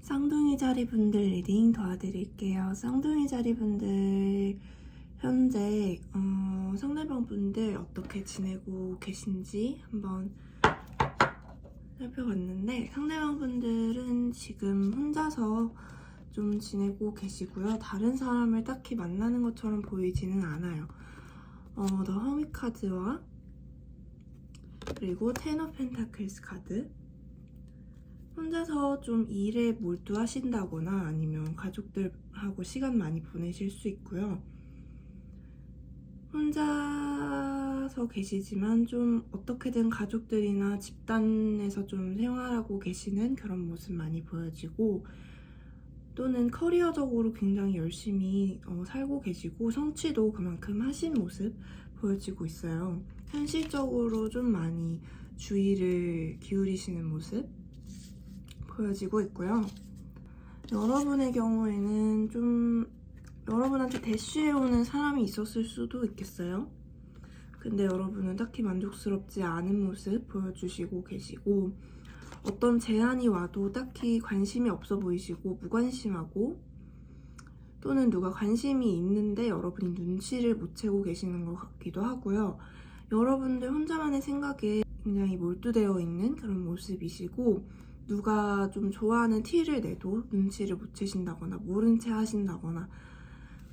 쌍둥이 자리분들 리딩 도와드릴게요. 쌍둥이 자리분들 현재 상대방 분들 어떻게 지내고 계신지 한번 살펴봤는데, 상대방 분들은 지금 혼자서 좀 지내고 계시고요. 다른 사람을 딱히 만나는 것처럼 보이지는 않아요. 더 허미 카드와 그리고 텐 오브 펜타클스 카드, 혼자서 좀 일에 몰두하신다거나 아니면 가족들하고 시간 많이 보내실 수 있고요. 혼자서 계시지만 좀 어떻게든 가족들이나 집단에서 좀 생활하고 계시는 그런 모습 많이 보여지고, 또는 커리어적으로 굉장히 열심히 살고 계시고 성취도 그만큼 하신 모습 보여지고 있어요. 현실적으로 좀 많이 주의를 기울이시는 모습 보여지고 있고요. 여러분의 경우에는 좀 여러분한테 대쉬해오는 사람이 있었을 수도 있겠어요. 근데 여러분은 딱히 만족스럽지 않은 모습 보여주시고 계시고, 어떤 제안이 와도 딱히 관심이 없어 보이시고 무관심하고, 또는 누가 관심이 있는데 여러분이 눈치를 못 채고 계시는 것 같기도 하고요. 여러분들 혼자만의 생각에 굉장히 몰두되어 있는 그런 모습이시고, 누가 좀 좋아하는 티를 내도 눈치를 못 채신다거나 모른 채 하신다거나,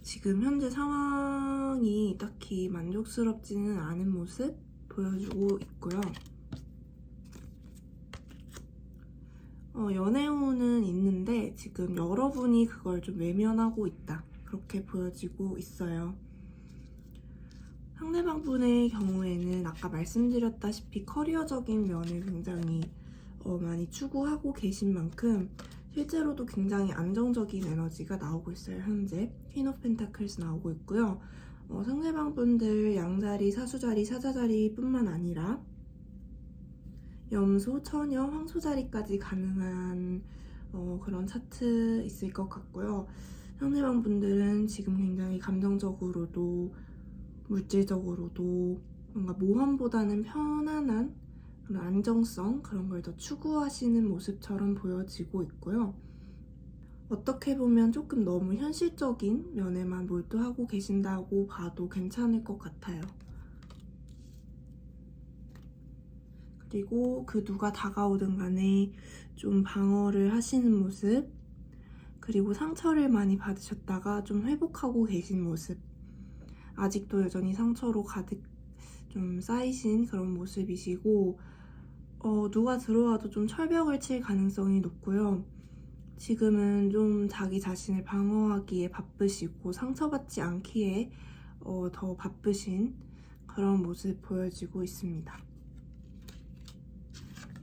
지금 현재 상황이 딱히 만족스럽지는 않은 모습 보여주고 있고요. 연애운은 있는데 지금 여러분이 그걸 좀 외면하고 있다, 그렇게 보여지고 있어요. 상대방 분의 경우에는 아까 말씀드렸다시피 커리어적인 면을 굉장히 많이 추구하고 계신 만큼 실제로도 굉장히 안정적인 에너지가 나오고 있어요. 현재 퀸 오브 펜타클스 나오고 있고요. 상대방 분들 양자리, 사수자리, 사자자리 뿐만 아니라 염소, 처녀, 황소자리까지 가능한 그런 차트 있을 것 같고요. 상대방 분들은 지금 굉장히 감정적으로도 물질적으로도 뭔가 모험보다는 편안한 그런 안정성, 그런 걸 더 추구하시는 모습처럼 보여지고 있고요. 어떻게 보면 조금 너무 현실적인 면에만 몰두하고 계신다고 봐도 괜찮을 것 같아요. 그리고 그 누가 다가오든 간에 좀 방어를 하시는 모습, 그리고 상처를 많이 받으셨다가 좀 회복하고 계신 모습, 아직도 여전히 상처로 가득 좀 쌓이신 그런 모습이시고, 누가 들어와도 좀 철벽을 칠 가능성이 높고요. 지금은 좀 자기 자신을 방어하기에 바쁘시고 상처받지 않기에 더 바쁘신 그런 모습 보여지고 있습니다.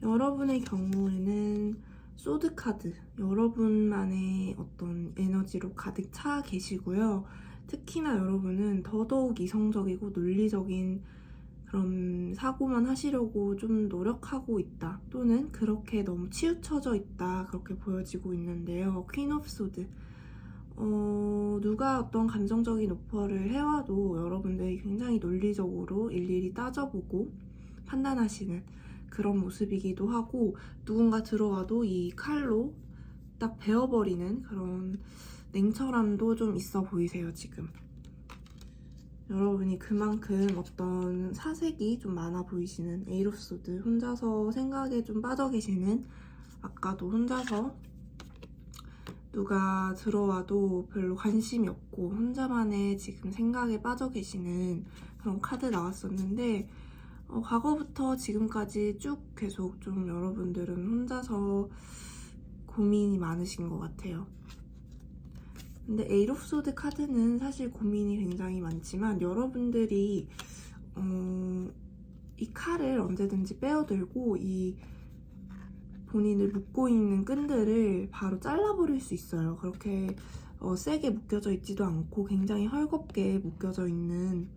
여러분의 경우에는 소드 카드, 여러분만의 어떤 에너지로 가득 차 계시고요. 특히나 여러분은 더더욱 이성적이고 논리적인 그런 사고만 하시려고 좀 노력하고 있다, 또는 그렇게 너무 치우쳐져 있다, 그렇게 보여지고 있는데요. 퀸 오브 소드, 누가 어떤 감정적인 오퍼를 해와도 여러분들이 굉장히 논리적으로 일일이 따져보고 판단하시는 그런 모습이기도 하고, 누군가 들어와도 이 칼로 딱 베어버리는 그런 냉철함도 좀 있어 보이세요. 지금 여러분이 그만큼 어떤 사색이 좀 많아 보이시는 에잇 오브 소드, 혼자서 생각에 좀 빠져 계시는, 아까도 혼자서 누가 들어와도 별로 관심이 없고 혼자만의 지금 생각에 빠져 계시는 그런 카드 나왔었는데, 과거부터 지금까지 쭉 계속 좀 여러분들은 혼자서 고민이 많으신 것 같아요. 근데 에잇 오브 소드 카드는 사실 고민이 굉장히 많지만, 여러분들이 이 칼을 언제든지 빼어들고 이 본인을 묶고 있는 끈들을 바로 잘라버릴 수 있어요. 그렇게 세게 묶여져 있지도 않고 굉장히 헐겁게 묶여져 있는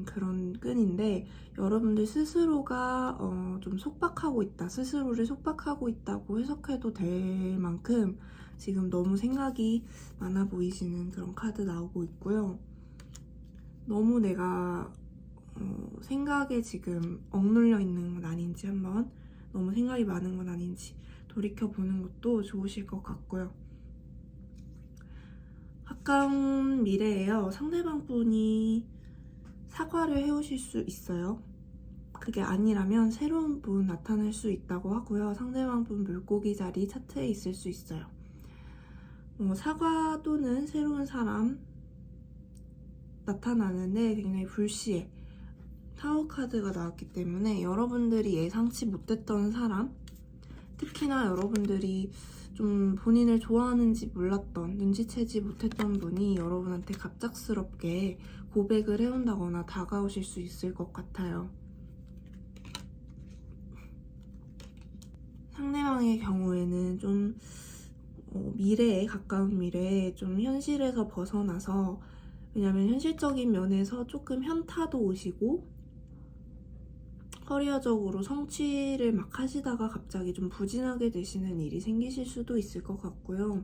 그런 끈인데, 여러분들 스스로가 좀 속박하고 있다, 스스로를 속박하고 있다고 해석해도 될 만큼 지금 너무 생각이 많아 보이시는 그런 카드 나오고 있고요. 너무 내가 생각에 지금 억눌려 있는 건 아닌지, 한번 너무 생각이 많은 건 아닌지 돌이켜보는 것도 좋으실 것 같고요. 가까운 미래에요. 상대방 분이 사과를 해오실 수 있어요. 그게 아니라면 새로운 분 나타날 수 있다고 하고요. 상대방 분 물고기 자리 차트에 있을 수 있어요. 사과 또는 새로운 사람 나타나는데 굉장히 불시에 타워 카드가 나왔기 때문에 여러분들이 예상치 못했던 사람, 특히나 여러분들이 좀 본인을 좋아하는지 몰랐던, 눈치채지 못했던 분이 여러분한테 갑작스럽게 고백을 해온다거나 다가오실 수 있을 것 같아요. 상대방의 경우에는 좀 미래에, 가까운 미래에 좀 현실에서 벗어나서, 왜냐면 현실적인 면에서 조금 현타도 오시고 커리어적으로 성취를 막 하시다가 갑자기 좀 부진하게 되시는 일이 생기실 수도 있을 것 같고요.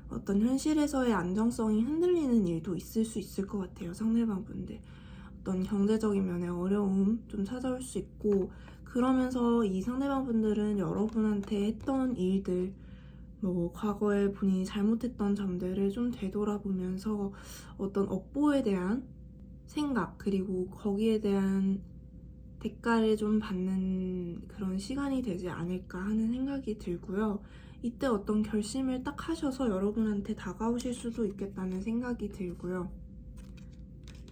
어떤 현실에서의 안정성이 흔들리는 일도 있을 수 있을 것 같아요. 상대방 분들 어떤 경제적인 면에 어려움 좀 찾아올 수 있고, 그러면서 이 상대방 분들은 여러분한테 했던 일들, 과거에 본인이 잘못했던 점들을 좀 되돌아보면서 어떤 업보에 대한 생각, 그리고 거기에 대한 대가를 좀 받는 그런 시간이 되지 않을까 하는 생각이 들고요. 이때 어떤 결심을 딱 하셔서 여러분한테 다가오실 수도 있겠다는 생각이 들고요.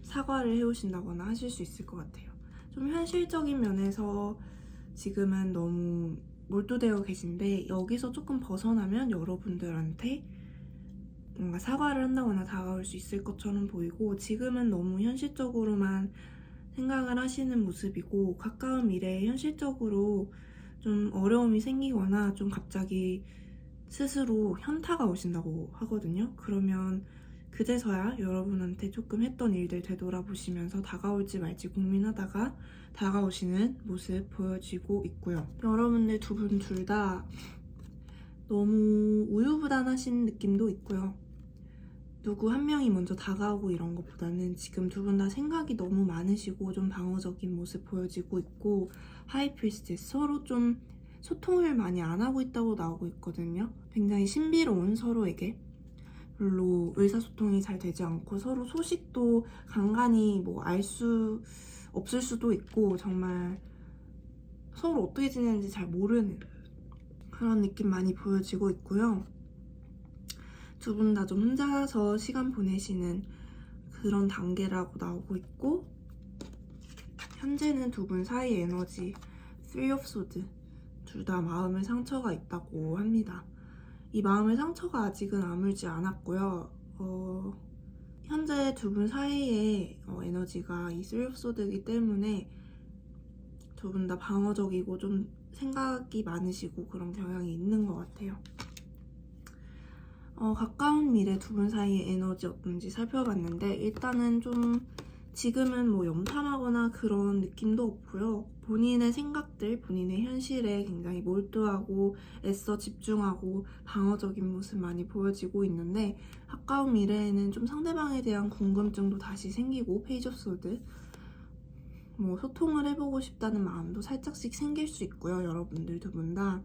사과를 해오신다거나 하실 수 있을 것 같아요. 좀 현실적인 면에서 지금은 너무 몰두되어 계신데, 여기서 조금 벗어나면 여러분들한테 뭔가 사과를 한다거나 다가올 수 있을 것처럼 보이고, 지금은 너무 현실적으로만 생각을 하시는 모습이고, 가까운 미래에 현실적으로 좀 어려움이 생기거나 좀 갑자기 스스로 현타가 오신다고 하거든요. 그러면 그제서야 여러분한테 조금 했던 일들 되돌아보시면서 다가올지 말지 고민하다가 다가오시는 모습 보여지고 있고요. 여러분들 두 분 둘 다 너무 우유부단하신 느낌도 있고요. 누구 한 명이 먼저 다가오고 이런 것보다는 지금 두 분 다 생각이 너무 많으시고 좀 방어적인 모습 보여지고 있고, 하이프리스티스 서로 좀 소통을 많이 안 하고 있다고 나오고 있거든요. 굉장히 신비로운, 서로에게 별로 의사소통이 잘 되지 않고 서로 소식도 간간히 알 수 없을 수도 있고, 정말 서로 어떻게 지내는지 잘 모르는 그런 느낌 많이 보여지고 있고요. 두 분 다 좀 혼자서 시간 보내시는 그런 단계라고 나오고 있고, 현재는 두 분 사이 에너지 3 of Swords 둘 다 마음의 상처가 있다고 합니다. 이 마음의 상처가 아직은 아물지 않았고요. 현재 두 분 사이의 에너지가 이 3 of Swords이기 때문에 두 분 다 방어적이고 좀 생각이 많으시고 그런 경향이 있는 것 같아요. 가까운 미래 두 분 사이의 에너지 어떤지 살펴봤는데, 일단은 좀 지금은 염탐하거나 그런 느낌도 없고요. 본인의 생각들, 본인의 현실에 굉장히 몰두하고 애써 집중하고 방어적인 모습 많이 보여지고 있는데, 가까운 미래에는 좀 상대방에 대한 궁금증도 다시 생기고, 페이지 오브 소드 소통을 해보고 싶다는 마음도 살짝씩 생길 수 있고요. 여러분들 두 분 다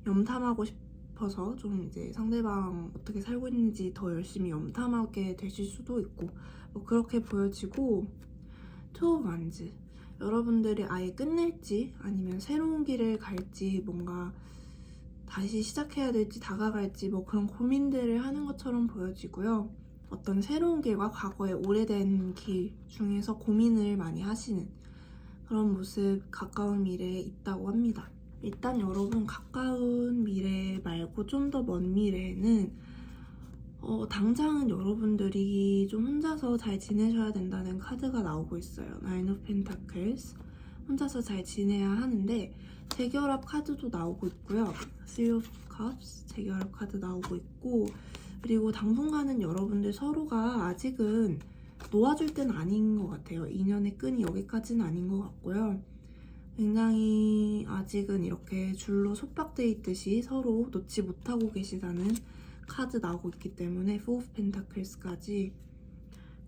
염탐하고 싶어서 좀 이제 상대방 어떻게 살고 있는지 더 열심히 염탐하게 되실 수도 있고, 그렇게 보여지고, 투 오브 완즈 여러분들이 아예 끝낼지 아니면 새로운 길을 갈지, 뭔가 다시 시작해야 될지 다가갈지 그런 고민들을 하는 것처럼 보여지고요. 어떤 새로운 길과 과거의 오래된 길 중에서 고민을 많이 하시는 그런 모습 가까운 미래에 있다고 합니다. 일단 여러분 가까운 미래 말고 좀 더 먼 미래에는 당장은 여러분들이 좀 혼자서 잘 지내셔야 된다는 카드가 나오고 있어요. Nine of Pentacles 혼자서 잘 지내야 하는데, 재결합 카드도 나오고 있고요. Three of Cups 재결합 카드 나오고 있고, 그리고 당분간은 여러분들 서로가 아직은 놓아줄 때는 아닌 것 같아요. 인연의 끈이 여기까지는 아닌 것 같고요. 굉장히 아직은 이렇게 줄로 속박돼 있듯이 서로 놓지 못하고 계시다는 카드 나오고 있기 때문에 Four of Pentakles까지.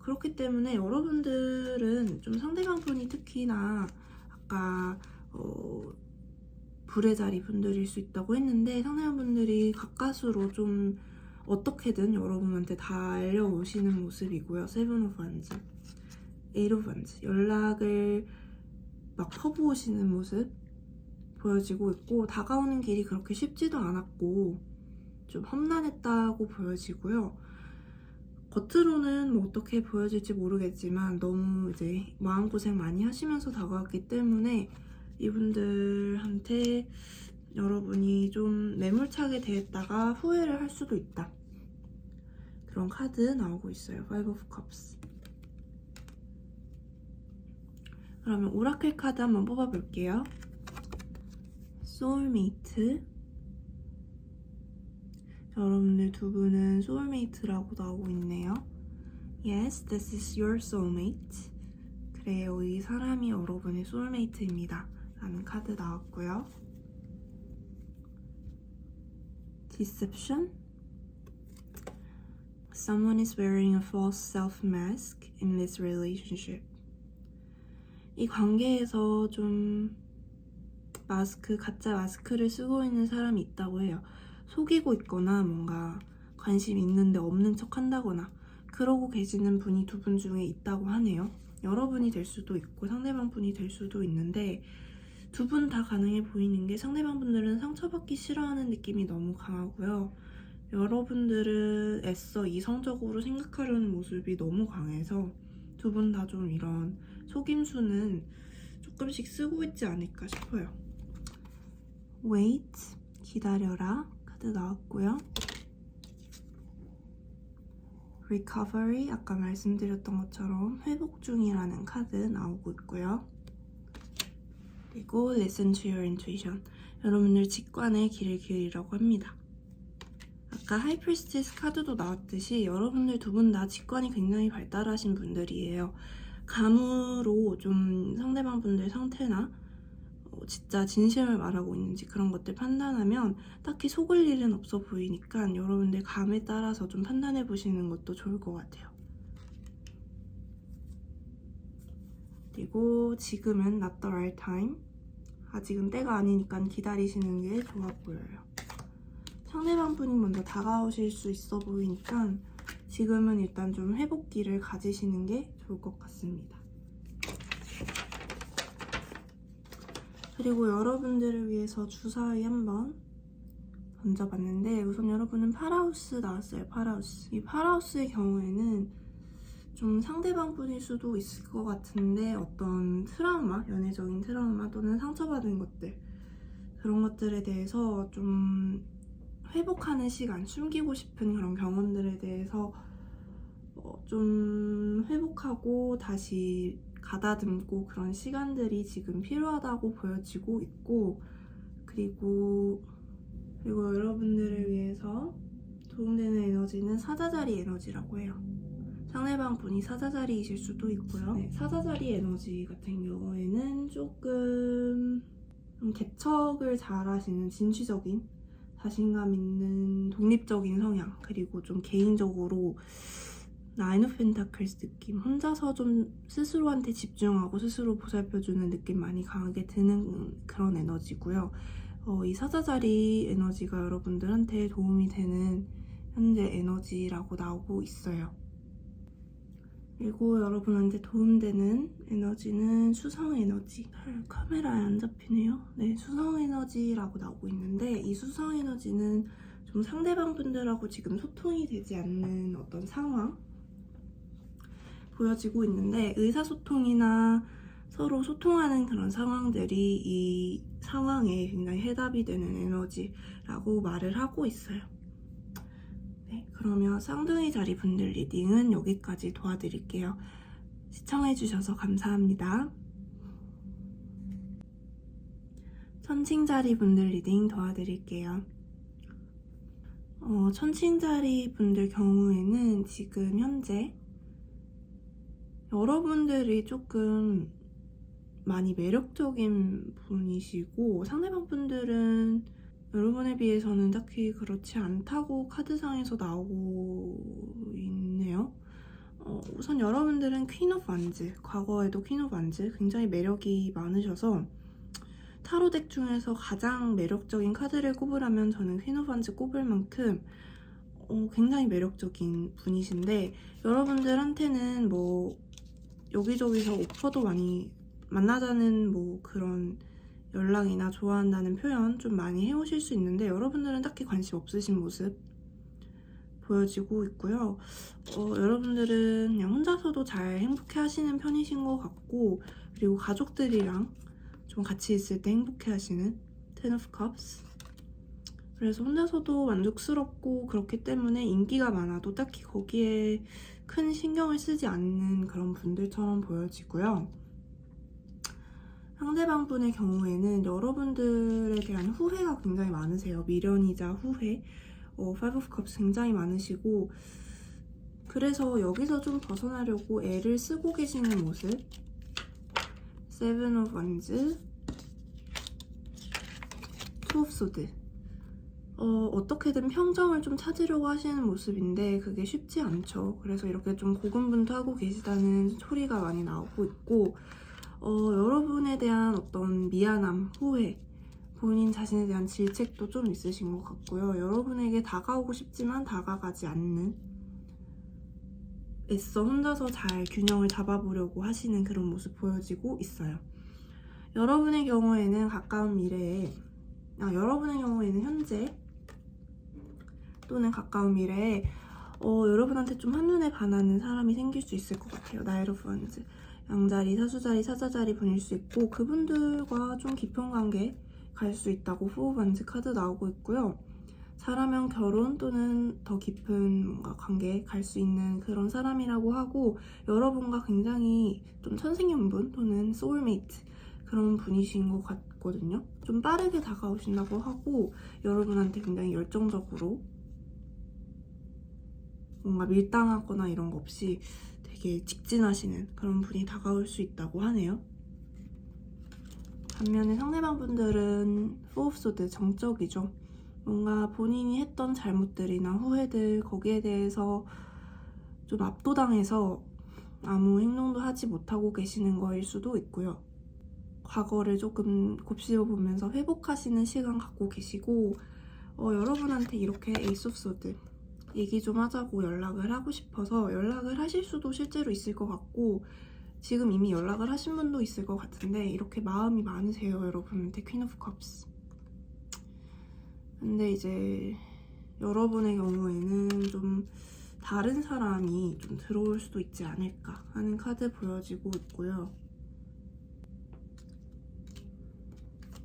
그렇기 때문에 여러분들은 좀 상대방 분이 특히나 아까 불의 자리 분들일 수 있다고 했는데 상대방분들이 가까스로 좀 어떻게든 여러분한테 다 알려오시는 모습이고요. 세븐 오브 원즈, 에잇 오브 원즈, 연락을 막 퍼부으시는 모습 보여지고 있고 다가오는 길이 그렇게 쉽지도 않았고 좀 험난했다고 보여지고요. 겉으로는 뭐 어떻게 보여질지 모르겠지만 너무 이제 마음고생 많이 하시면서 다가왔기 때문에 이분들한테 여러분이 좀 매몰차게 대했다가 후회를 할 수도 있다. 그런 카드 나오고 있어요. Five of Cups. 그러면 오라클 카드 한번 뽑아볼게요. 소울메이트. 여러분들 두 분은 소울메이트라고 나오고 있네요. Yes, this is your soulmate. 그래요, 이 사람이 여러분의 소울메이트입니다. 라는 카드 나왔고요. Deception. Someone is wearing a false self-mask in this relationship. 이 관계에서 좀 가짜 마스크를 쓰고 있는 사람이 있다고 해요. 속이고 있거나 뭔가 관심 있는데 없는 척 한다거나 그러고 계시는 분이 두 분 중에 있다고 하네요. 여러분이 될 수도 있고 상대방 분이 될 수도 있는데 두 분 다 가능해 보이는 게 상대방 분들은 상처받기 싫어하는 느낌이 너무 강하고요. 여러분들은 애써 이성적으로 생각하려는 모습이 너무 강해서 두 분 다 좀 이런 속임수는 조금씩 쓰고 있지 않을까 싶어요. Wait, 기다려라 카드 나왔고요. Recovery, 아까 말씀드렸던 것처럼 회복 중이라는 카드 나오고 있고요. 그리고 Listen to your intuition, 여러분들 직관에 귀를 기울이라고 합니다. 아까 하이프리스티스 카드도 나왔듯이 여러분들 두 분 다 직관이 굉장히 발달하신 분들이에요. 감으로 좀 상대방 분들 상태나 진짜 진심을 말하고 있는지 그런 것들 판단하면 딱히 속을 일은 없어 보이니까 여러분들 감에 따라서 좀 판단해 보시는 것도 좋을 것 같아요. 그리고 지금은 not the right time. 아직은 때가 아니니까 기다리시는 게 좋아 보여요. 상대방 분이 먼저 다가오실 수 있어 보이니까 지금은 일단 좀 회복기를 가지시는 게 좋을 것 같습니다. 그리고 여러분들을 위해서 주사위 한번 던져봤는데 우선 여러분은 파라우스 나왔어요. 파라우스. 이 파라우스의 경우에는 좀 상대방 분일 수도 있을 것 같은데 어떤 트라우마, 연애적인 트라우마 또는 상처받은 것들 그런 것들에 대해서 좀 회복하는 시간, 숨기고 싶은 그런 경험들에 대해서 좀 회복하고 다시 가다듬고 그런 시간들이 지금 필요하다고 보여지고 있고 그리고 여러분들을 위해서 도움되는 에너지는 사자자리 에너지라고 해요. 상대방 분이 사자자리이실 수도 있고요. 네, 사자자리 에너지 같은 경우에는 조금 개척을 잘 하시는 진취적인 자신감 있는 독립적인 성향 그리고 좀 개인적으로 나인 오브 펜타클스 느낌 혼자서 좀 스스로한테 집중하고 스스로 보살펴주는 느낌 많이 강하게 드는 그런 에너지고요. 이 사자자리 에너지가 여러분들한테 도움이 되는 현재 에너지라고 나오고 있어요. 그리고 여러분한테 도움되는 에너지는 수성 에너지. 카메라에 안 잡히네요. 네, 수성 에너지라고 나오고 있는데 이 수성 에너지는 좀 상대방 분들하고 지금 소통이 되지 않는 어떤 상황 보여지고 있는데 의사소통이나 서로 소통하는 그런 상황들이 이 상황에 굉장히 해답이 되는 에너지라고 말을 하고 있어요. 네, 그러면 쌍둥이 자리 분들 리딩은 여기까지 도와드릴게요. 시청해주셔서 감사합니다. 천칭자리 분들 리딩 도와드릴게요. 천칭자리 분들 경우에는 지금 현재 여러분들이 조금 많이 매력적인 분이시고 상대방 분들은 여러분에 비해서는 딱히 그렇지 않다고 카드상에서 나오고 있네요. 우선 여러분들은 퀸 오브 완즈, 과거에도 퀸 오브 완즈 굉장히 매력이 많으셔서 타로덱 중에서 가장 매력적인 카드를 꼽으라면 저는 퀸 오브 원즈 꼽을 만큼 굉장히 매력적인 분이신데, 여러분들한테는 뭐 여기저기서 오퍼도 많이 만나자는 뭐 그런 연락이나 좋아한다는 표현 좀 많이 해오실 수 있는데, 여러분들은 딱히 관심 없으신 모습 보여지고 있고요. 여러분들은 그냥 혼자서도 잘 행복해 하시는 편이신 것 같고, 그리고 가족들이랑 좀 같이 있을 때 행복해 하시는 Ten of Cups. 그래서 혼자서도 만족스럽고, 그렇기 때문에 인기가 많아도 딱히 거기에 큰 신경을 쓰지 않는 그런 분들처럼 보여지고요. 상대방 분의 경우에는 여러분들에 대한 후회가 굉장히 많으세요. 미련이자 후회. Five of Cups 굉장히 많으시고, 그래서 여기서 좀 벗어나려고 애를 쓰고 계시는 모습. Seven of Wands, Two of Swords. 어떻게든 평정을 좀 찾으려고 하시는 모습인데 그게 쉽지 않죠. 그래서 이렇게 좀 고군분투하고 계시다는 소리가 많이 나오고 있고, 여러분에 대한 어떤 미안함, 후회, 본인 자신에 대한 질책도 좀 있으신 것 같고요. 여러분에게 다가오고 싶지만 다가가지 않는, 애써 혼자서 잘 균형을 잡아보려고 하시는 그런 모습 보여지고 있어요. 여러분의 경우에는 가까운 미래에, 여러분의 경우에는 현재 또는 가까운 미래에 여러분한테 좀 한눈에 반하는 사람이 생길 수 있을 것 같아요. 나이트 오브 원즈, 양자리, 사수자리, 사자자리 분일 수 있고, 그분들과 좀 깊은 관계 갈 수 있다고 포 오브 원즈 카드 나오고 있고요. 잘하면 결혼 또는 더 깊은 뭔가 관계에 갈 수 있는 그런 사람이라고 하고, 여러분과 굉장히 좀 천생연분 또는 소울메이트 그런 분이신 것 같거든요. 좀 빠르게 다가오신다고 하고, 여러분한테 굉장히 열정적으로 뭔가 밀당하거나 이런 거 없이 되게 직진하시는 그런 분이 다가올 수 있다고 하네요. 반면에 상대방 분들은 포 오브 소드, 정적이죠. 뭔가 본인이 했던 잘못들이나 후회들, 거기에 대해서 좀 압도당해서 아무 행동도 하지 못하고 계시는 거일 수도 있고요. 과거를 조금 곱씹어 보면서 회복하시는 시간 갖고 계시고, 여러분한테 이렇게 에이스 오브 소드, 얘기 좀 하자고 연락을 하고 싶어서 연락을 하실 수도 실제로 있을 것 같고, 지금 이미 연락을 하신 분도 있을 것 같은데, 이렇게 마음이 많으세요, 여러분한테. 퀸 오브 컵스. 근데 이제 여러분의 경우에는 좀 다른 사람이 좀 들어올 수도 있지 않을까 하는 카드 보여지고 있고요.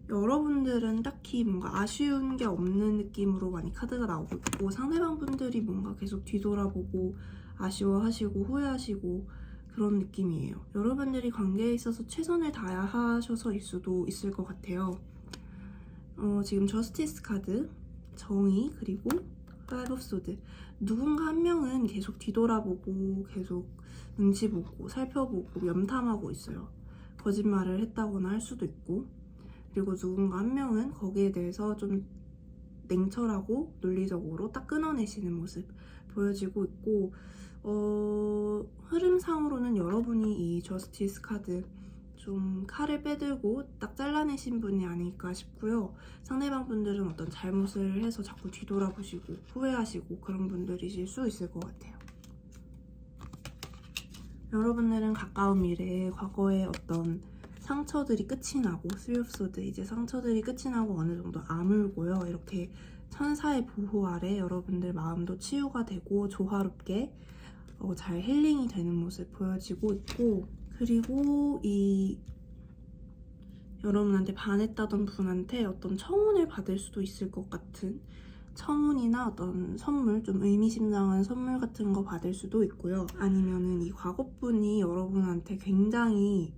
여러분들은 딱히 뭔가 아쉬운 게 없는 느낌으로 많이 카드가 나오고 있고, 상대방 분들이 뭔가 계속 뒤돌아보고 아쉬워하시고 후회하시고 그런 느낌이에요. 여러분들이 관계에 있어서 최선을 다하셔서일 수도 있을 것 같아요. 지금 저스티스 카드, 정의, 그리고 파이브 오브 소드. 누군가 한 명은 계속 뒤돌아보고 계속 눈치 보고 살펴보고 면탐하고 있어요. 거짓말을 했다거나 할 수도 있고, 그리고 누군가 한 명은 거기에 대해서 좀 냉철하고 논리적으로 딱 끊어내시는 모습 보여지고 있고, 흐름상으로는 여러분이 이 저스티스 카드 좀 칼을 빼들고 딱 잘라내신 분이 아닐까 싶고요. 상대방 분들은 어떤 잘못을 해서 자꾸 뒤돌아보시고 후회하시고 그런 분들이실 수 있을 것 같아요. 여러분들은 가까운 미래에 과거의 어떤 상처들이 끝이 나고, 쓰리 오브 소드, 이제 상처들이 끝이 나고 어느 정도 아물고요. 이렇게 천사의 보호 아래 여러분들 마음도 치유가 되고 조화롭게 잘 힐링이 되는 모습 보여지고 있고, 그리고 이 여러분한테 반했다던 분한테 어떤 청혼을 받을 수도 있을 것 같은 청혼이나 어떤 선물, 좀 의미심장한 선물 같은 거 받을 수도 있고요. 아니면은 이 과거분이 여러분한테 굉장히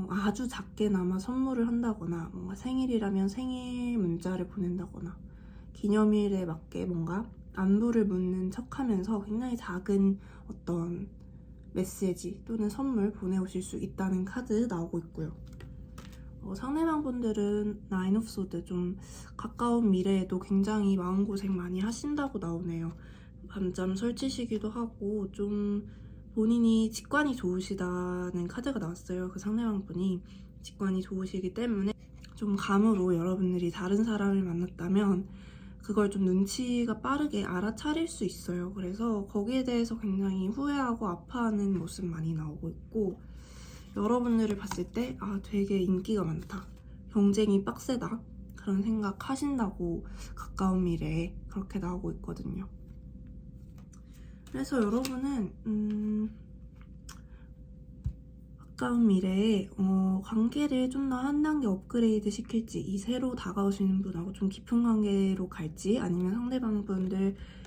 아주 작게나마 선물을 한다거나, 뭔가 생일이라면 생일 문자를 보낸다거나, 기념일에 맞게 뭔가 안부를 묻는 척하면서 굉장히 작은 어떤 메시지 또는 선물 보내오실 수 있다는 카드 나오고 있고요. 상대방 분들은 나인 오브 소드, 좀 가까운 미래에도 굉장히 마음고생 많이 하신다고 나오네요. 밤잠 설치시기도 하고, 좀 본인이 직관이 좋으시다는 카드가 나왔어요. 그 상대방 분이 직관이 좋으시기 때문에 좀 감으로 여러분들이 다른 사람을 만났다면 그걸 좀 눈치가 빠르게 알아차릴 수 있어요. 그래서 거기에 대해서 굉장히 후회하고 아파하는 모습 많이 나오고 있고, 여러분들을 봤을 때 되게 인기가 많다, 경쟁이 빡세다, 그런 생각 하신다고 가까운 미래에 그렇게 나오고 있거든요. 그래서 여러분은 가까운 미래에 관계를 좀 더 한 단계 업그레이드 시킬지, 이 새로 다가오시는 분하고 좀 깊은 관계로 갈지, 아니면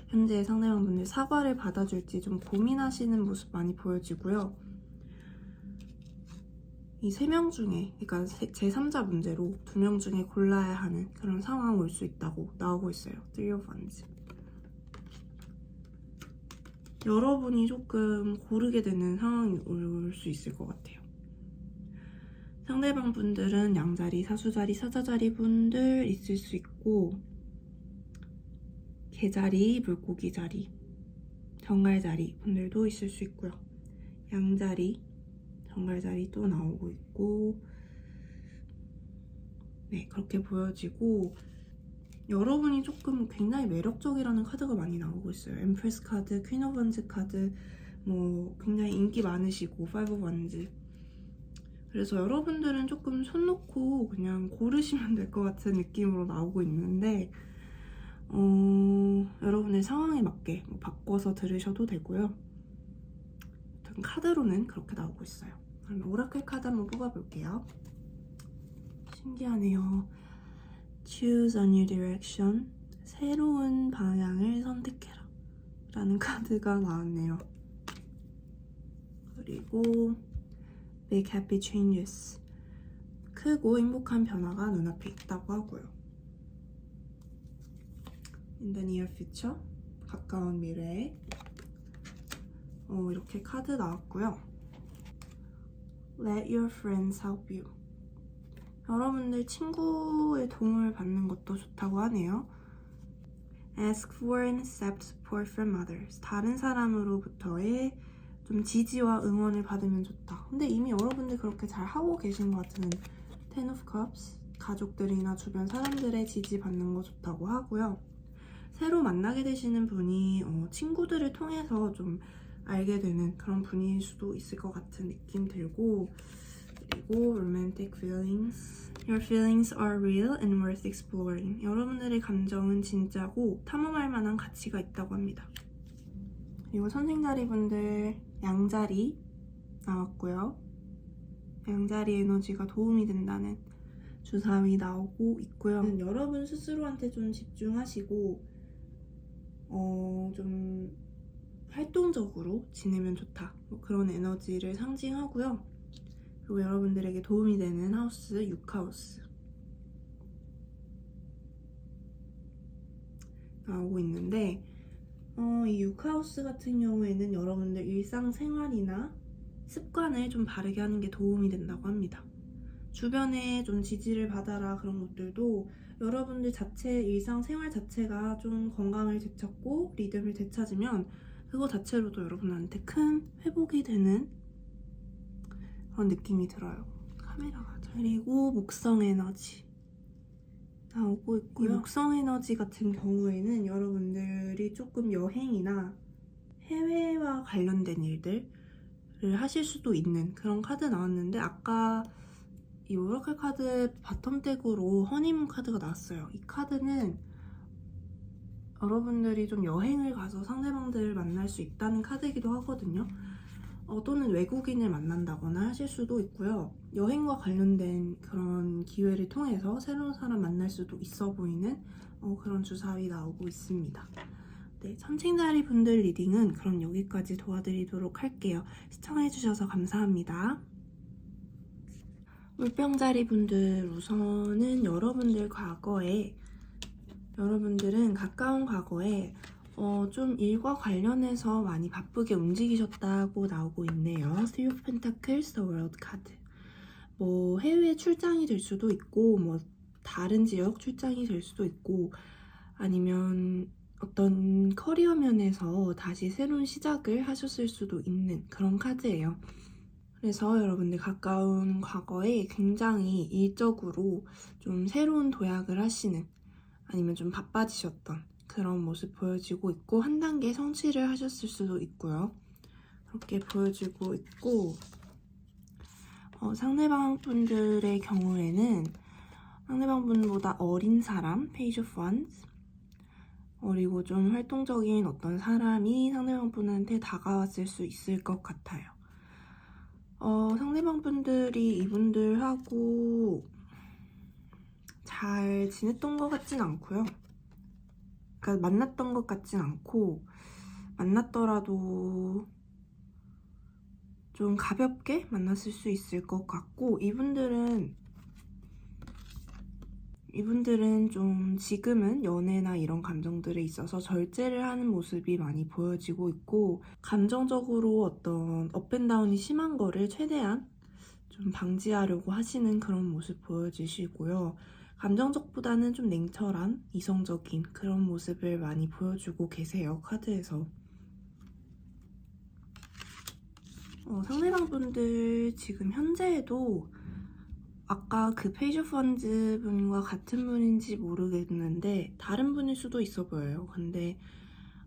현재 상대방분들 사과를 받아줄지 좀 고민하시는 모습 많이 보여지고요. 이 3명 중에, 그러니까 제3자 문제로 2명 중에 골라야 하는 그런 상황 올 수 있다고 나오고 있어요. Three of Wands. 여러분이 조금 고르게 되는 상황이 올 수 있을 것 같아요. 상대방 분들은 양자리, 사수자리, 사자자리 분들 있을 수 있고, 개자리, 물고기 자리, 정갈자리 분들도 있을 수 있고요. 양자리, 정갈자리 또 나오고 있고, 네, 그렇게 보여지고, 여러분이 조금 굉장히 매력적이라는 카드가 많이 나오고 있어요. 엠프레스 카드, 퀸 오브 원즈 카드, 굉장히 인기 많으시고, 파이브 오브 원즈. 그래서 여러분들은 조금 손 놓고 그냥 고르시면 될 것 같은 느낌으로 나오고 있는데, 여러분의 상황에 맞게 바꿔서 들으셔도 되고요. 카드로는 그렇게 나오고 있어요. 그럼 오라클 카드 한번 뽑아볼게요. 신기하네요. Choose a new direction. 새로운 방향을 선택해라 라는 카드가 나왔네요. 그리고 Big Happy Changes. 크고 행복한 변화가 눈앞에 있다고 하고요. In the near future. 가까운 미래에. 이렇게 카드 나왔고요. Let your friends help you. 여러분들 친구의 도움을 받는 것도 좋다고 하네요. Ask for and accept support from others. 다른 사람으로부터의 좀 지지와 응원을 받으면 좋다. 근데 이미 여러분들 그렇게 잘 하고 계신 것 같은 Ten of Cups. 가족들이나 주변 사람들의 지지 받는 거 좋다고 하고요. 새로 만나게 되시는 분이 친구들을 통해서 좀 알게 되는 그런 분일 수도 있을 것 같은 느낌 들고, 그리고 romantic feelings. Your feelings are real and worth exploring. 여러분들의 감정은 진짜고 탐험할 만한 가치가 있다고 합니다. 그리고 선생자리 분들 양자리 나왔고요. 양자리 에너지가 도움이 된다는 주사위 나오고 있고요. 여러분 스스로한테 좀 집중하시고 좀 활동적으로 지내면 좋다, 그런 에너지를 상징하고요. 그리고 여러분들에게 도움이 되는 하우스, 6하우스 나오고 있는데, 이 6하우스 같은 경우에는 여러분들 일상생활이나 습관을 좀 바르게 하는 게 도움이 된다고 합니다. 주변에 좀 지지를 받아라, 그런 것들도 여러분들 자체 일상생활 자체가 좀 건강을 되찾고 리듬을 되찾으면 그거 자체로도 여러분한테 큰 회복이 되는 그런 느낌이 들어요. 카메라가. 그리고 목성 에너지 나오고 있고요. 이 목성 에너지 같은 경우에는 여러분들이 조금 여행이나 해외와 관련된 일들을 하실 수도 있는 그런 카드 나왔는데, 아까 이 오라클 카드 바텀덱으로 허니문 카드가 나왔어요. 이 카드는 여러분들이 좀 여행을 가서 상대방들을 만날 수 있다는 카드이기도 하거든요. 또는 외국인을 만난다거나 하실 수도 있고요. 여행과 관련된 그런 기회를 통해서 새로운 사람 만날 수도 있어 보이는 그런 주사위 나오고 있습니다. 네, 천칭자리 분들 리딩은 그럼 여기까지 도와드리도록 할게요. 시청해주셔서 감사합니다. 물병자리 분들, 우선은 여러분들은 가까운 과거에 좀 일과 관련해서 많이 바쁘게 움직이셨다고 나오고 있네요. Three of Pentacles, The World 카드. 해외 출장이 될 수도 있고, 다른 지역 출장이 될 수도 있고, 아니면 어떤 커리어 면에서 다시 새로운 시작을 하셨을 수도 있는 그런 카드예요. 그래서 여러분들 가까운 과거에 굉장히 일적으로 좀 새로운 도약을 하시는, 아니면 좀 바빠지셨던 그런 모습 보여지고 있고, 한 단계 성취를 하셨을 수도 있고요. 그렇게 보여지고 있고, 상대방 분들의 경우에는 상대방 분보다 어린 사람, Page of Wands, 어리고 좀 활동적인 어떤 사람이 상대방 분한테 다가왔을 수 있을 것 같아요. 상대방 분들이 이분들하고 잘 지냈던 것 같진 않고요. 그러니까 만났던 것 같진 않고, 만났더라도 좀 가볍게 만났을 수 있을 것 같고, 이분들은 좀 지금은 연애나 이런 감정들에 있어서 절제를 하는 모습이 많이 보여지고 있고, 감정적으로 어떤 업앤다운이 심한 거를 최대한 좀 방지하려고 하시는 그런 모습 보여주시고요. 감정적보다는 좀 냉철한 이성적인 그런 모습을 많이 보여주고 계세요, 카드에서. 상대방 분들 지금 현재에도 아까 그 페이지 오브 원즈 분과 같은 분인지 모르겠는데 다른 분일 수도 있어 보여요. 근데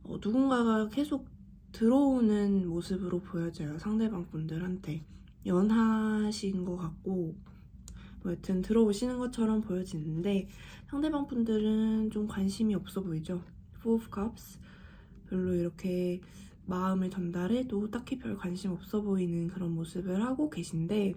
누군가가 계속 들어오는 모습으로 보여져요, 상대방 분들한테. 연하신 것 같고, 뭐 여튼 들어오시는 것처럼 보여지는데, 상대방 분들은 좀 관심이 없어 보이죠. Four of Cups, 별로 이렇게 마음을 전달해도 딱히 별 관심 없어 보이는 그런 모습을 하고 계신데,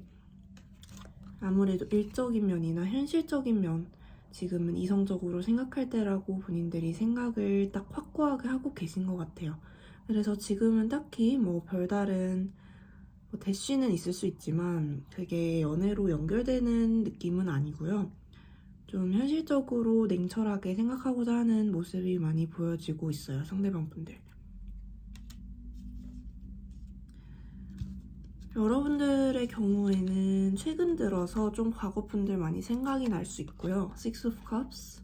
아무래도 일적인 면이나 현실적인 면, 지금은 이성적으로 생각할 때라고 본인들이 생각을 딱 확고하게 하고 계신 것 같아요. 그래서 지금은 딱히 뭐 별다른 대쉬는 있을 수 있지만 그게 연애로 연결되는 느낌은 아니고요. 좀 현실적으로 냉철하게 생각하고자 하는 모습이 많이 보여지고 있어요, 상대방 분들. 여러분들의 경우에는 최근 들어서 좀 과거 분들 많이 생각이 날 수 있고요. Six of Cups.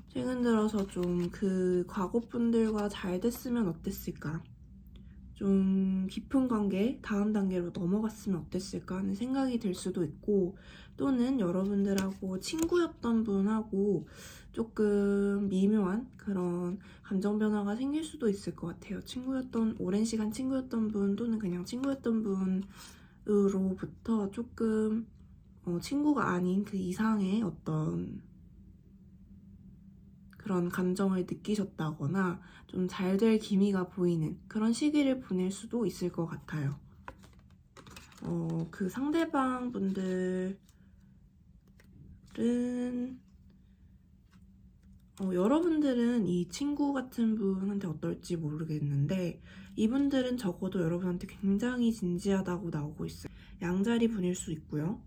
최근 들어서 좀 그 과거 분들과 잘 됐으면 어땠을까? 좀 깊은 관계, 다음 단계로 넘어갔으면 어땠을까 하는 생각이 들 수도 있고, 또는 여러분들하고 친구였던 분하고 조금 미묘한 그런 감정 변화가 생길 수도 있을 것 같아요. 오랜 시간 친구였던 분, 또는 그냥 친구였던 분으로부터 조금 친구가 아닌 그 이상의 어떤 그런 감정을 느끼셨다거나 좀 잘 될 기미가 보이는 그런 시기를 보낼 수도 있을 것 같아요. 그 상대방 분들은 여러분들은 이 친구 같은 분한테 어떨지 모르겠는데, 이분들은 적어도 여러분한테 굉장히 진지하다고 나오고 있어요. 양자리 분일 수 있고요.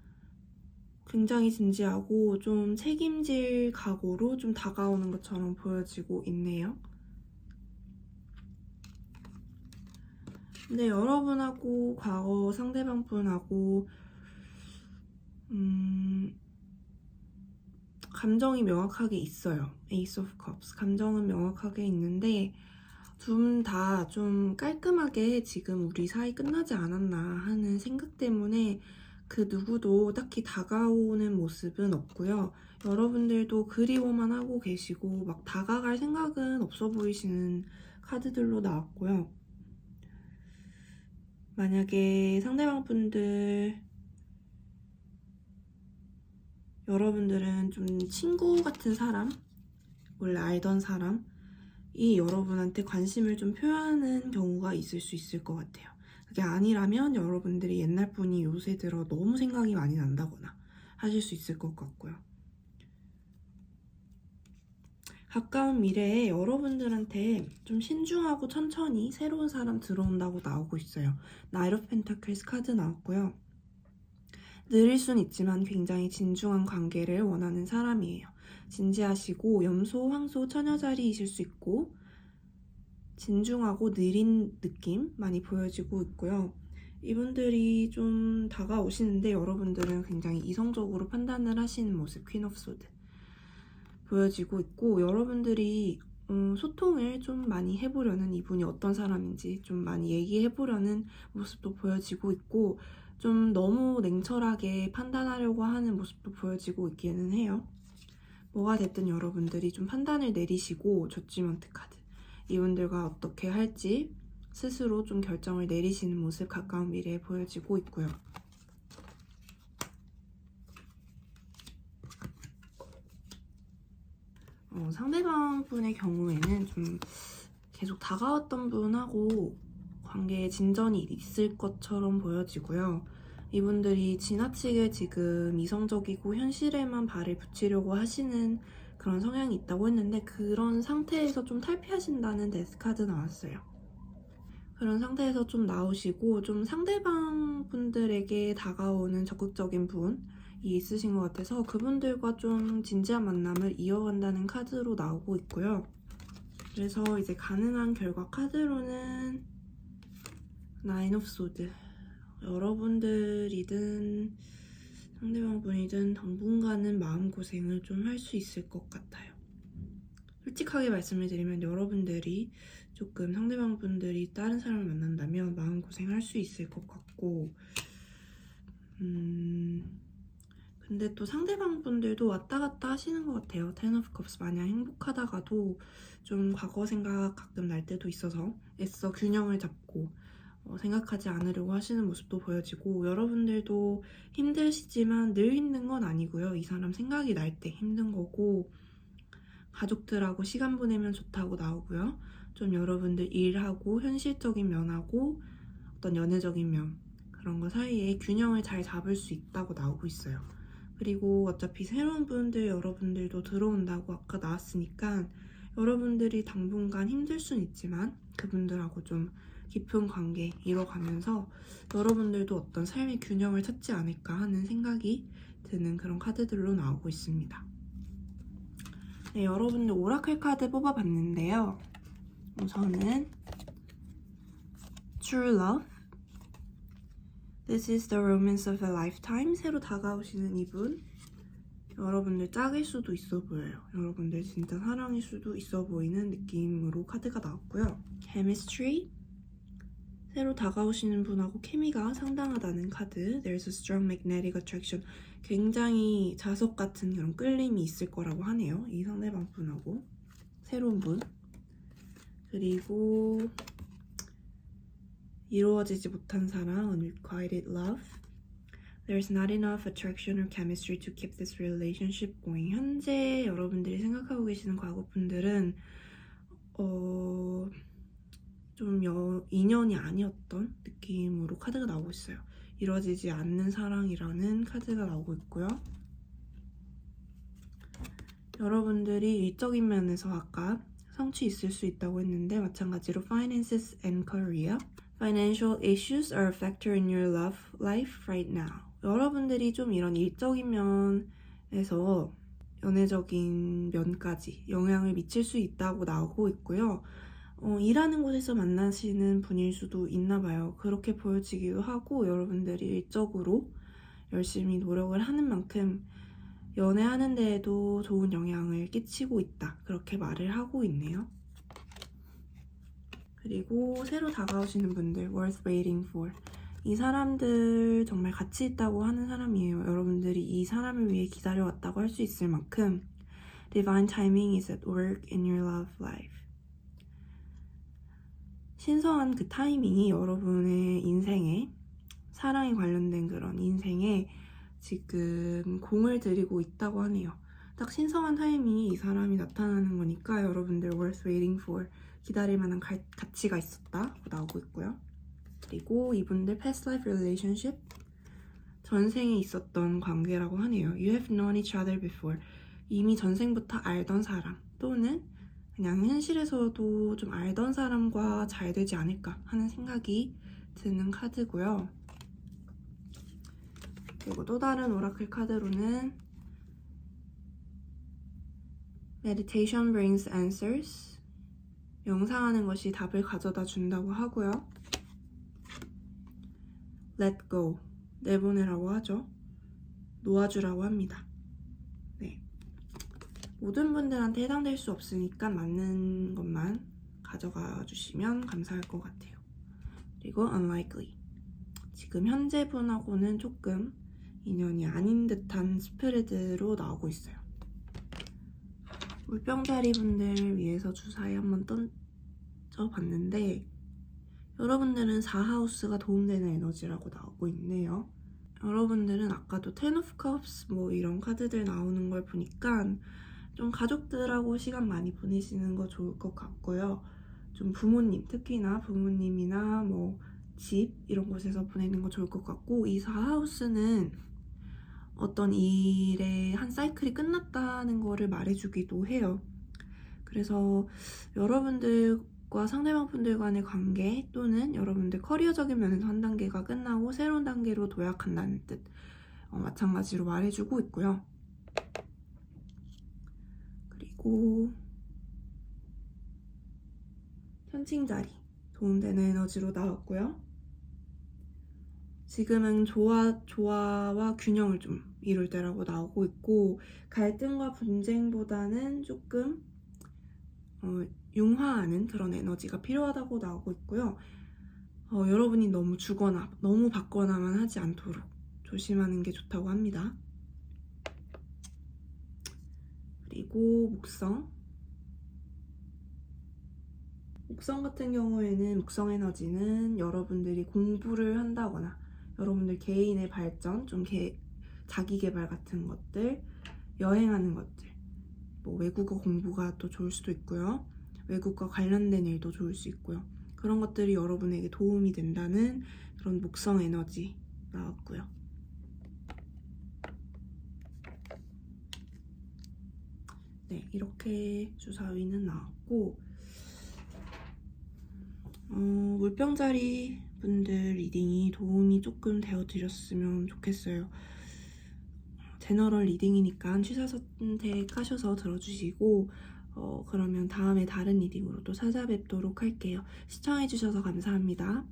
굉장히 진지하고 좀 책임질 각오로 좀 다가오는 것처럼 보여지고 있네요. 근데 여러분하고 과거 상대방 분하고 감정이 명확하게 있어요. Ace of Cups. 감정은 명확하게 있는데 둘 다 좀 깔끔하게 지금 우리 사이 끝나지 않았나 하는 생각 때문에 그 누구도 딱히 다가오는 모습은 없고요. 여러분들도 그리워만 하고 계시고 막 다가갈 생각은 없어 보이시는 카드들로 나왔고요. 만약에 상대방 분들, 여러분들은 좀 친구 같은 사람, 원래 알던 사람이 여러분한테 관심을 좀 표현하는 경우가 있을 수 있을 것 같아요. 그게 아니라면 여러분들이 옛날 분이 요새 들어 너무 생각이 많이 난다거나 하실 수 있을 것 같고요. 가까운 미래에 여러분들한테 좀 신중하고 천천히 새로운 사람 들어온다고 나오고 있어요. 나이트 오브 펜타클스 카드 나왔고요. 느릴 순 있지만 굉장히 진중한 관계를 원하는 사람이에요. 진지하시고 염소, 황소, 처녀자리이실 수 있고 진중하고 느린 느낌 많이 보여지고 있고요. 이분들이 좀 다가오시는데 여러분들은 굉장히 이성적으로 판단을 하시는 모습, 퀸 오브 소드 보여지고 있고, 여러분들이 소통을 좀 많이 해보려는, 이분이 어떤 사람인지 좀 많이 얘기해보려는 모습도 보여지고 있고, 좀 너무 냉철하게 판단하려고 하는 모습도 보여지고 있기는 해요. 뭐가 됐든 여러분들이 좀 판단을 내리시고, 저지먼트 카드, 이분들과 어떻게 할지 스스로 좀 결정을 내리시는 모습 가까운 미래에 보여지고 있고요. 상대방 분의 경우에는 좀 계속 다가왔던 분하고 관계에 진전이 있을 것처럼 보여지고요. 이분들이 지나치게 지금 이성적이고 현실에만 발을 붙이려고 하시는 그런 성향이 있다고 했는데, 그런 상태에서 좀 탈피하신다는 데스카드 나왔어요. 그런 상태에서 좀 나오시고, 좀 상대방 분들에게 다가오는 적극적인 분이 있으신 것 같아서 그분들과 좀 진지한 만남을 이어간다는 카드로 나오고 있고요. 그래서 이제 가능한 결과 카드로는 나인 오브 소드, 여러분들이든 상대방 분이든 당분간은 마음고생을 좀 할 수 있을 것 같아요. 솔직하게 말씀을 드리면 여러분들이 조금 상대방 분들이 다른 사람을 만난다면 마음고생할 수 있을 것 같고, 근데 또 상대방 분들도 왔다 갔다 하시는 것 같아요. 텐 오브 컵스 마냥 행복하다가도 좀 과거 생각 가끔 날 때도 있어서 애써 균형을 잡고 생각하지 않으려고 하시는 모습도 보여지고, 여러분들도 힘드시지만 늘 힘든 건 아니고요. 이 사람 생각이 날 때 힘든 거고, 가족들하고 시간 보내면 좋다고 나오고요. 좀 여러분들 일하고 현실적인 면하고 어떤 연애적인 면, 그런 거 사이에 균형을 잘 잡을 수 있다고 나오고 있어요. 그리고 어차피 새로운 분들 여러분들도 들어온다고 아까 나왔으니까 여러분들이 당분간 힘들 순 있지만 그분들하고 좀 깊은 관계 이뤄가면서 여러분들도 어떤 삶의 균형을 찾지 않을까 하는 생각이 드는 그런 카드들로 나오고 있습니다. 네, 여러분들 오라클 카드 뽑아봤는데요. 우선은 True Love, This is the romance of a lifetime. 새로 다가오시는 이분, 여러분들 짝일 수도 있어 보여요. 여러분들 진짜 사랑일 수도 있어 보이는 느낌으로 카드가 나왔고요. Chemistry, 새로 다가오시는 분하고 케미가 상당하다는 카드. There's a strong magnetic attraction, 굉장히 자석 같은 그런 끌림이 있을 거라고 하네요. 이 상대방 분하고 새로운 분. 그리고 이루어지지 못한 사랑, unrequited love. There's not enough attraction or chemistry to keep this relationship going. 현재 여러분들이 생각하고 계시는 과거분들은 좀 인연이 아니었던 느낌으로 카드가 나오고 있어요. 이루어지지 않는 사랑이라는 카드가 나오고 있고요. 여러분들이 일적인 면에서 아까 성취 있을 수 있다고 했는데, 마찬가지로 finances and career. Financial issues are a factor in your love life right now. 여러분들이 좀 이런 일적인 면에서 연애적인 면까지 영향을 미칠 수 있다고 나오고 있고요. 일하는 곳에서 만나시는 분일 수도 있나 봐요. 그렇게 보여지기도 하고, 여러분들이 일적으로 열심히 노력을 하는 만큼 연애하는 데에도 좋은 영향을 끼치고 있다, 그렇게 말을 하고 있네요. 그리고 새로 다가오시는 분들, worth waiting for. 이 사람들 정말 가치 있다고 하는 사람이에요. 여러분들이 이 사람을 위해 기다려왔다고 할 수 있을 만큼 divine timing is at work in your love life. 신성한 그 타이밍이 여러분의 인생에, 사랑에 관련된 그런 인생에 지금 공을 들이고 있다고 하네요. 딱 신성한 타이밍이 이 사람이 나타나는 거니까 여러분들 worth waiting for, 기다릴 만한 가치가 있었다고 나오고 있고요. 그리고 이분들 past life relationship, 전생에 있었던 관계라고 하네요. You have known each other before. 이미 전생부터 알던 사람, 또는 그냥 현실에서도 좀 알던 사람과 잘 되지 않을까 하는 생각이 드는 카드고요. 그리고 또 다른 오라클 카드로는 Meditation brings answers. 명상하는 것이 답을 가져다 준다고 하고요. Let go, 내보내라고 하죠. 놓아주라고 합니다. 네. 모든 분들한테 해당될 수 없으니까 맞는 것만 가져가 주시면 감사할 것 같아요. 그리고 unlikely. 지금 현재 분하고는 조금 인연이 아닌 듯한 스프레드로 나오고 있어요. 물병자리 분들 위해서 주사위 한번 던져봤는데 여러분들은 4하우스가 도움되는 에너지라고 나오고 있네요. 여러분들은 아까도 Ten of Cups 뭐 이런 카드들 나오는 걸 보니까 좀 가족들하고 시간 많이 보내시는 거 좋을 것 같고요. 좀 부모님, 특히나 부모님이나 뭐 집 이런 곳에서 보내는 거 좋을 것 같고, 이 4하우스는 어떤 일의 한 사이클이 끝났다는 거를 말해주기도 해요. 그래서 여러분들과 상대방 분들 간의 관계 또는 여러분들 커리어적인 면에서 한 단계가 끝나고 새로운 단계로 도약한다는 뜻 마찬가지로 말해주고 있고요. 그리고 현칭자리 도움되는 에너지로 나왔고요. 지금은 조화와 균형을 좀 이룰 때라고 나오고 있고, 갈등과 분쟁보다는 조금 융화하는 그런 에너지가 필요하다고 나오고 있고요. 여러분이 너무 주거나 너무 받거나만 하지 않도록 조심하는 게 좋다고 합니다. 그리고 목성 같은 경우에는 목성 에너지는 여러분들이 공부를 한다거나 여러분들 개인의 발전, 좀 자기 개발 같은 것들, 여행하는 것들, 뭐 외국어 공부가 또 좋을 수도 있고요. 외국과 관련된 일도 좋을 수 있고요. 그런 것들이 여러분에게 도움이 된다는 그런 목성 에너지 나왔고요. 네, 이렇게 주사위는 나왔고, 물병자리 분들 리딩이 도움이 조금 되어드렸으면 좋겠어요. 제너럴 리딩이니까 취사 선택하셔서 들어주시고, 그러면 다음에 다른 리딩으로 또 찾아뵙도록 할게요. 시청해주셔서 감사합니다.